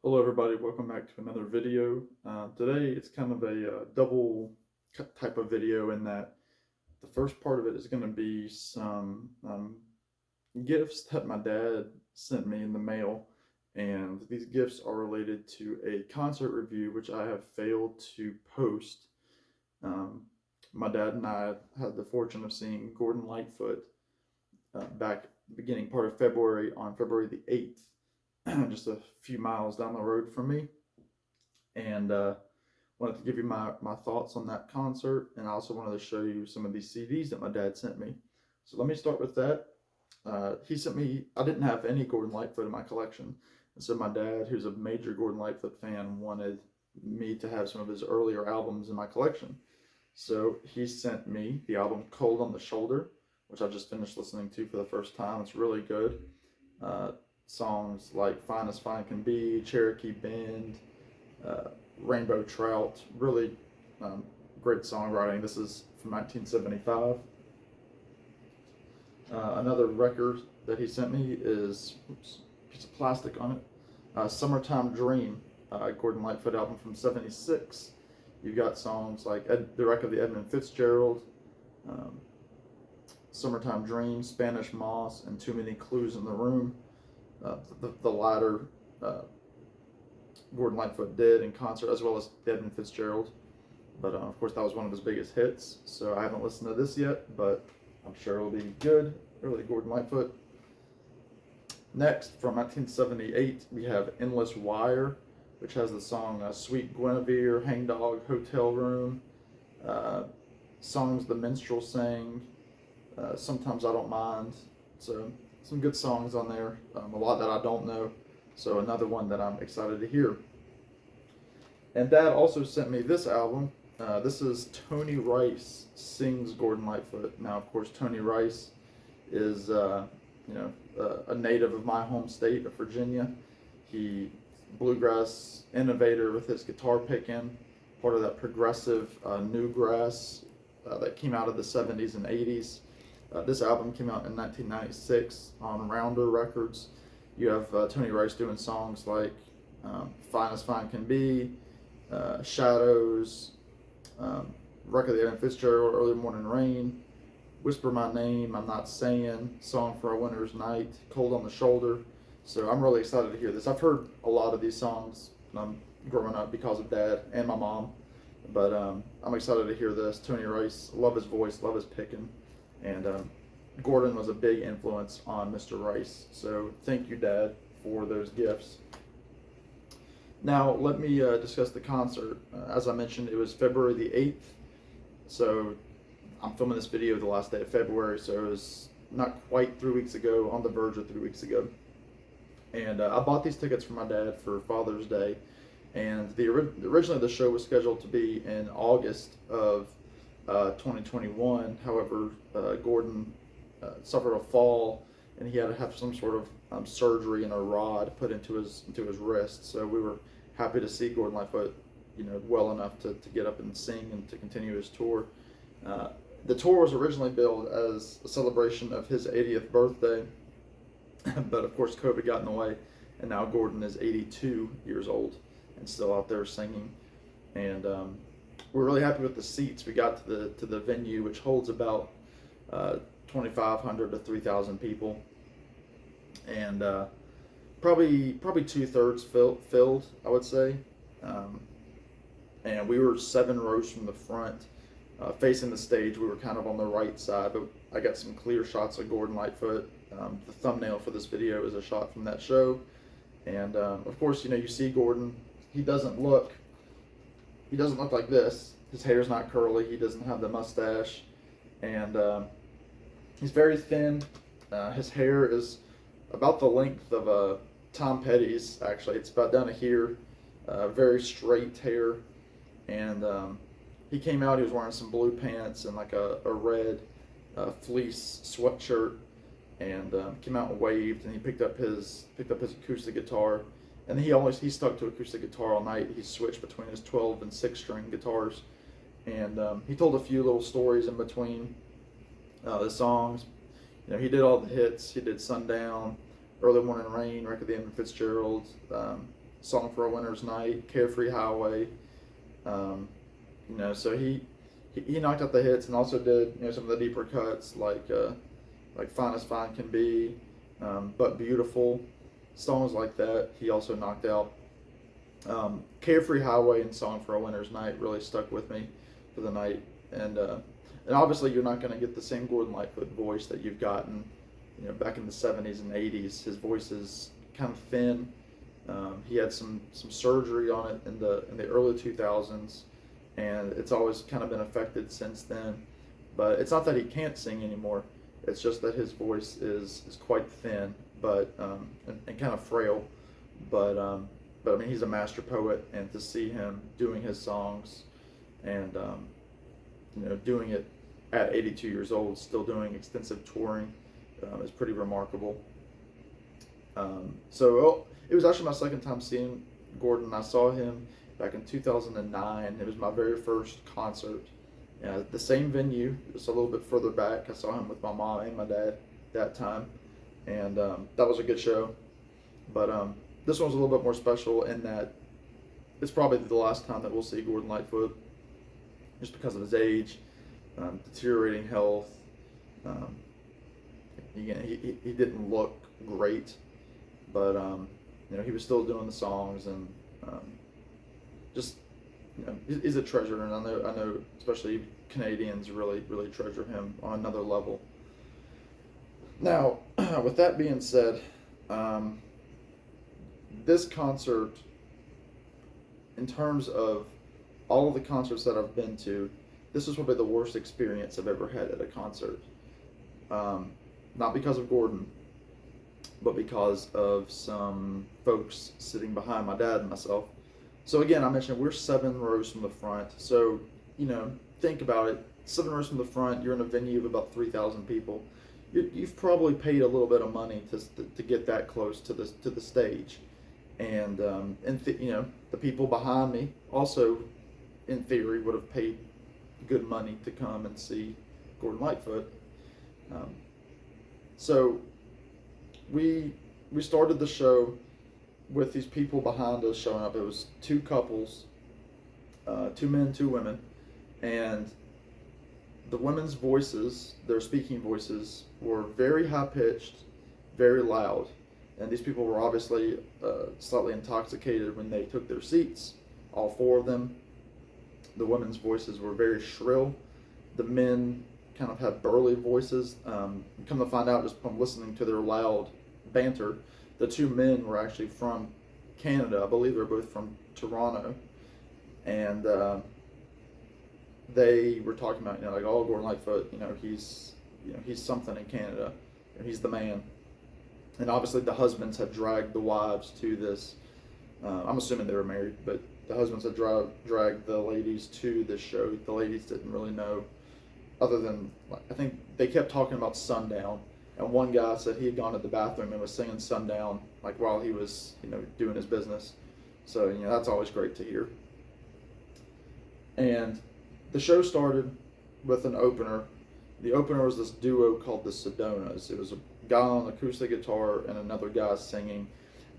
Hello everybody, welcome back to another video. Today it's kind of a double type of video in that the first part of it is going to be some gifts that my dad sent me in the mail, and these gifts are related to a concert review which I have failed to post. Um, my dad and I had the fortune of seeing Gordon Lightfoot back beginning part of February on February the 8th, just a few miles down the road from me, and wanted to give you my thoughts on that concert, and I also wanted to show you some of these CDs that my dad sent me. So let me start with that. He sent me, I didn't have any Gordon Lightfoot in my collection, and so my dad, who's a major Gordon Lightfoot fan, wanted me to have some of his earlier albums in my collection. So he sent me the album Cold on the Shoulder, which I just finished listening to for the first time. It's really good. Uh, Songs like Fine as Fine Can Be, Cherokee Bend, uh, Rainbow Trout, really great songwriting. This is from 1975. Another record that he sent me is, a piece of plastic on it, Summertime Dream, Gordon Lightfoot album from '76. You've got songs like the record of the Edmund Fitzgerald, um, Summertime Dream, Spanish Moss, and Too Many Clues in the Room. The latter Gordon Lightfoot did in concert, as well as Edmund Fitzgerald. But of course, that was one of his biggest hits. So I haven't listened to this yet, but I'm sure it'll be good. Early Gordon Lightfoot. Next, from 1978, we have Endless Wire, which has the song Sweet Guinevere, Hangdog, Hotel Room, songs The Minstrel Sang, Sometimes I Don't Mind. So some good songs on there, a lot that I don't know. So another one that I'm excited to hear. And Dad also sent me this album. This is Tony Rice Sings Gordon Lightfoot. Now, of course, Tony Rice is a native of my home state of Virginia. He bluegrass innovator with his guitar picking, part of that progressive newgrass that came out of the 70s and 80s. This album came out in 1996 on Rounder Records. You have Tony Rice doing songs like Fine as Fine Can Be, Shadows, record of the Edmund Fitzgerald, Early Morning Rain, Whisper My Name, I'm Not Saying, Song for a Winter's Night, Cold on the Shoulder. So I'm really excited to hear this. I've heard a lot of these songs growing up because of Dad and my mom, but I'm excited to hear this. Tony Rice, love his voice, love his picking. And Gordon was a big influence on Mr. Rice. So thank you, Dad, for those gifts. Now let me discuss the concert. As I mentioned, it was February the 8th. So I'm filming this video the last day of February, so it was not quite 3 weeks ago, on the verge of 3 weeks ago. And I bought these tickets for my dad for Father's Day. And originally the show was scheduled to be in August of 2021. However, Gordon suffered a fall, and he had to have some sort of surgery and a rod put into his wrist. So we were happy to see Gordon Lightfoot, well enough to get up and sing and to continue his tour. The tour was originally billed as a celebration of his 80th birthday, but of course COVID got in the way, and now Gordon is 82 years old and still out there singing. And we're really happy with the seats. We got to the venue, which holds about 2,500 to 3,000 people, and probably 2/3 filled, I would say. And we were 7 rows from the front, facing the stage. We were kind of on the right side, but I got some clear shots of Gordon Lightfoot. The thumbnail for this video is a shot from that show, and of course, you see Gordon. He doesn't look like this. His hair's not curly. He doesn't have the mustache, and he's very thin. His hair is about the length of Tom Petty's. Actually, it's about down to here. Very straight hair, and he came out. He was wearing some blue pants and like a red fleece sweatshirt, and came out and waved. And he picked up his acoustic guitar. And he stuck to acoustic guitar all night. He switched between his 12 and 6-string guitars, and he told a few little stories in between the songs. He did all the hits. He did Sundown, Early Morning Rain, record of the Edmund Fitzgerald, Song for a Winter's Night, Carefree Highway. So he knocked out the hits and also did some of the deeper cuts like Fine as Fine Can Be, But Beautiful, songs like that. He also knocked out. Carefree Highway and Song for a Winter's Night really stuck with me for the night, and obviously you're not going to get the same Gordon Lightfoot voice that you've gotten back in the 70s and 80s. His voice is kind of thin. He had some surgery on it in the early 2000s, and it's always kind of been affected since then. But it's not that he can't sing anymore. It's just that his voice is quite thin, but and kind of frail. But I mean, he's a master poet, and to see him doing his songs and doing it at 82 years old, still doing extensive touring, is pretty remarkable. It was actually my second time seeing Gordon. I saw him back in 2009. It was my very first concert. The same venue, just a little bit further back. I saw him with my mom and my dad that time, and that was a good show. But this one was a little bit more special in that it's probably the last time that we'll see Gordon Lightfoot, just because of his age, deteriorating health. He didn't look great, but he was still doing the songs, and just he's a treasure, and I know especially Canadians really treasure him on another level. Now, with that being said, this concert, in terms of all of the concerts that I've been to, this was probably the worst experience I've ever had at a concert. Not because of Gordon, but because of some folks sitting behind my dad and myself. So again, I mentioned we're 7 rows from the front. So, think about it. 7 rows from the front, you're in a venue of about 3,000 people. You've probably paid a little bit of money to get that close to the stage. And the people behind me also, in theory, would have paid good money to come and see Gordon Lightfoot. So we started the show with these people behind us showing up. It was 2 couples, 2 men, 2 women, and the women's voices, their speaking voices, were very high pitched, very loud. And these people were obviously slightly intoxicated when they took their seats, all 4 of them. The women's voices were very shrill. The men kind of had burly voices. Come to find out, just from listening to their loud banter, the 2 men were actually from Canada. I believe they're both from Toronto. And they were talking about, oh, Gordon Lightfoot, he's something in Canada. He's the man. And obviously the husbands had dragged the wives to this. I'm assuming they were married, but the husbands had dragged the ladies to this show. The ladies didn't really know, other than, I think they kept talking about Sundown. And one guy said he had gone to the bathroom and was singing Sundown, while he was, doing his business. So, that's always great to hear. And the show started with an opener. The opener was this duo called the Sedonas. It was a guy on acoustic guitar and another guy singing.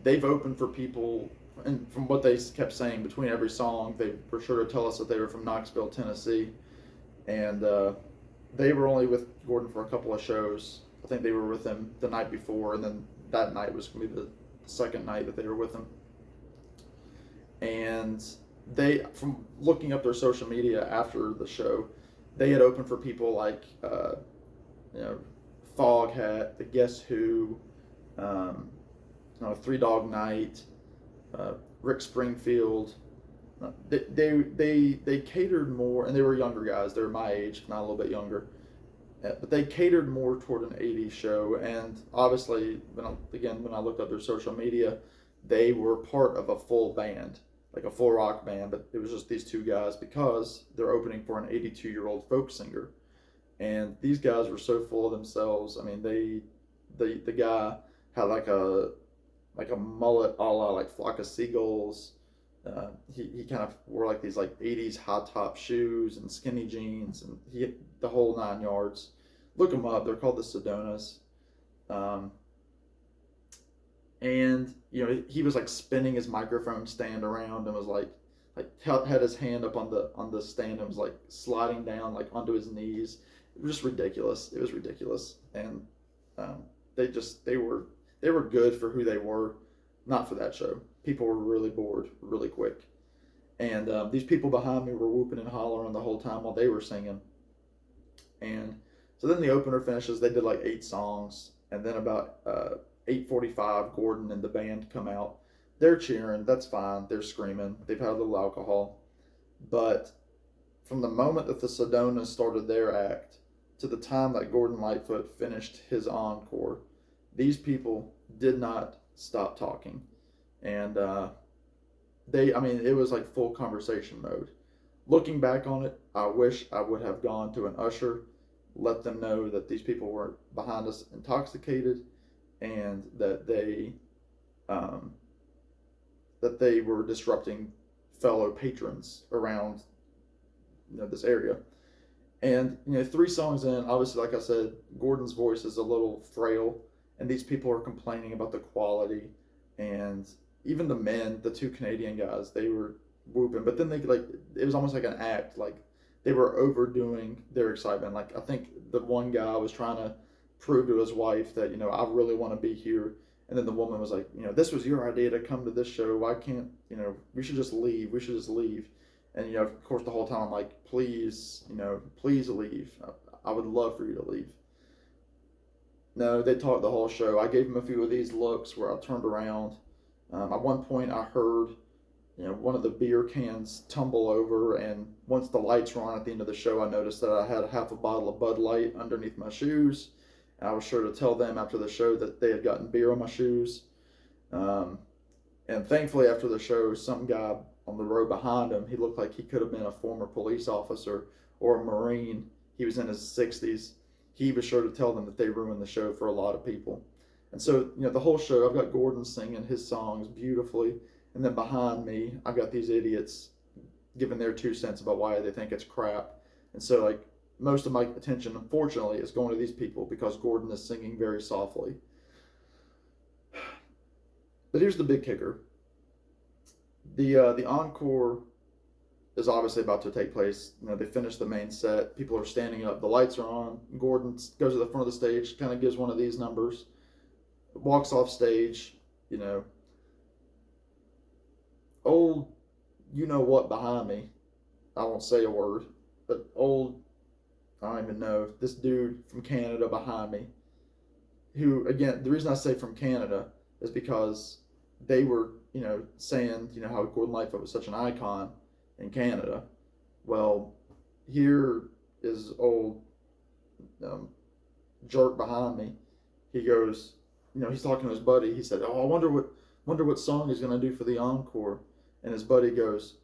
They've opened for people, and from what they kept saying between every song, they were sure to tell us that they were from Knoxville, Tennessee. And they were only with Gordon for a couple of shows. I think they were with him the night before, and then that night was going to be the second night that they were with him. And they, from looking up their social media after the show, they had opened for people like, Foghat, the Guess Who, Three Dog Night, Rick Springfield. They catered more, and they were younger guys. They were my age, if not a little bit younger. But they catered more toward an 80s show, and obviously, when I looked up their social media, they were part of a full band, like a full rock band, but it was just these 2 guys because they're opening for an 82-year-old folk singer. And these guys were so full of themselves. I mean, the guy had like a mullet a la like Flock of Seagulls. He kind of wore like these 80s high top shoes and skinny jeans, and he had the whole 9 yards. Look them up. They're called the Sedonas. And he was like spinning his microphone stand around and was like had his hand up on the stand and was like sliding down like onto his knees. It was just ridiculous. It was ridiculous. And um, they were good for who they were, not for that show. People were really bored really quick. And these people behind me were whooping and hollering the whole time while they were singing. And so then the opener finishes. They did like 8 songs, and then about 8:45, Gordon and the band come out. They're cheering. That's fine. They're screaming. They've had a little alcohol, but from the moment that the Sedonas started their act to the time that Gordon Lightfoot finished his encore, these people did not stop talking, and I mean, it was like full conversation mode. Looking back on it, I wish I would have gone to an usher, let them know that these people were behind us intoxicated, and um, that they were disrupting fellow patrons around this area. And 3 songs in, obviously, like I said, Gordon's voice is a little frail, and these people are complaining about the quality, and even the men, the 2 Canadian guys, they were whooping, but then it was almost like an act, like they were overdoing their excitement. Like I think the one guy was trying to prove to his wife that I really want to be here, and then the woman was like, this was your idea to come to this show. Why can't we should just leave? We should just leave. And of course, the whole time I'm like, please, please leave. I would love for you to leave. No, they talked the whole show. I gave them a few of these looks where I turned around. At one point, I heard one of the beer cans tumble over, and once the lights were on at the end of the show, I noticed that I had half a bottle of Bud Light underneath my shoes, and I was sure to tell them after the show that they had gotten beer on my shoes. And thankfully, after the show, some guy on the row behind him, he looked like he could have been a former police officer or a Marine. He was in his 60s. He was sure to tell them that they ruined the show for a lot of people. And so, the whole show, I've got Gordon singing his songs beautifully. And then behind me, I've got these idiots giving their 2 cents about why they think it's crap. And so, like, most of my attention, unfortunately, is going to these people because Gordon is singing very softly. But here's the big kicker. The encore is obviously about to take place. They finish the main set. People are standing up. The lights are on. Gordon goes to the front of the stage, kind of gives one of these numbers, walks off stage, old what behind me, I won't say a word, but old, I don't even know, this dude from Canada behind me, who, again, the reason I say from Canada is because they were, saying, how Gordon Lightfoot was such an icon in Canada. Well, here is old jerk behind me. He goes, he's talking to his buddy. He said, "Oh, I wonder what song he's going to do for the encore." And his buddy goes,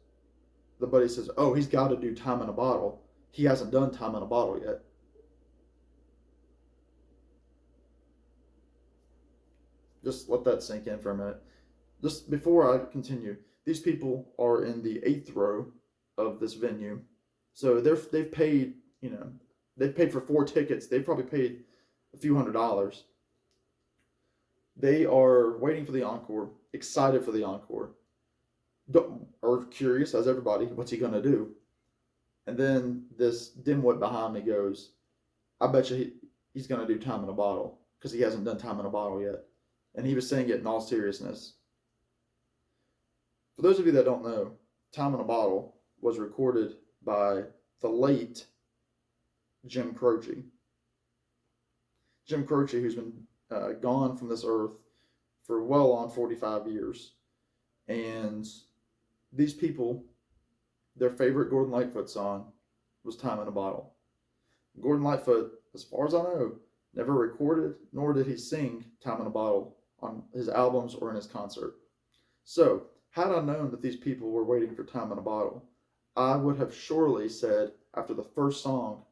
the buddy says, "Oh, he's got to do Time in a Bottle. He hasn't done Time in a Bottle yet." Just let that sink in for a minute. Just before I continue, these people are in the 8th row of this venue. So they've paid, they've paid for 4 tickets. They've probably paid a few $100s. They are waiting for the encore, excited for the encore, or curious as everybody, what's he going to do? And then this dimwit behind me goes, "I bet you he's going to do Time in a Bottle because he hasn't done Time in a Bottle yet." And he was saying it in all seriousness. For those of you that don't know, Time in a Bottle was recorded by the late Jim Croce. Jim Croce, who's been gone from this earth for well on 45 years. And these people, their favorite Gordon Lightfoot song was Time in a Bottle. Gordon Lightfoot, as far as I know, never recorded nor did he sing Time in a Bottle on his albums or in his concert. So, had I known that these people were waiting for Time in a Bottle, I would have surely said after the first song,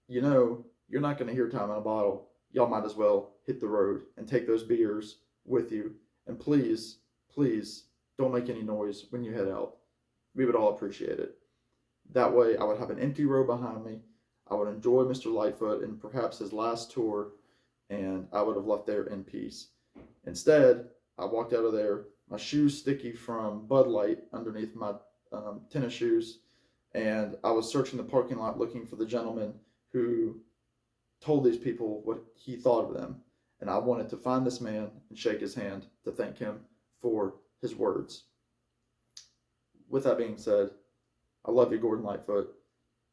you're not going to hear Time in a Bottle. Y'all might as well hit the road and take those beers with you. And please, please, don't make any noise when you head out. We would all appreciate it. That way, I would have an empty row behind me. I would enjoy Mr. Lightfoot and perhaps his last tour, and I would have left there in peace. Instead, I walked out of there, my shoes sticky from Bud Light underneath my tennis shoes, and I was searching the parking lot looking for the gentleman who told these people what he thought of them. And I wanted to find this man and shake his hand to thank him for his words. With that being said, I love you, Gordon Lightfoot.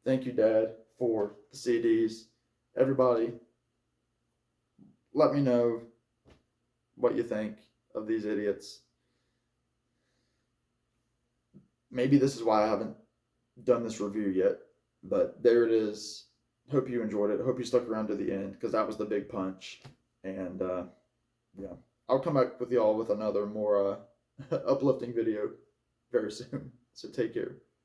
Thank you, Dad, for the CDs. Everybody, let me know what you think of these idiots. Maybe this is why I haven't done this review yet, but there it is. Hope you enjoyed it. Hope you stuck around to the end, because that was the big punch. And yeah, I'll come back with y'all with another more uplifting video very soon. So take care.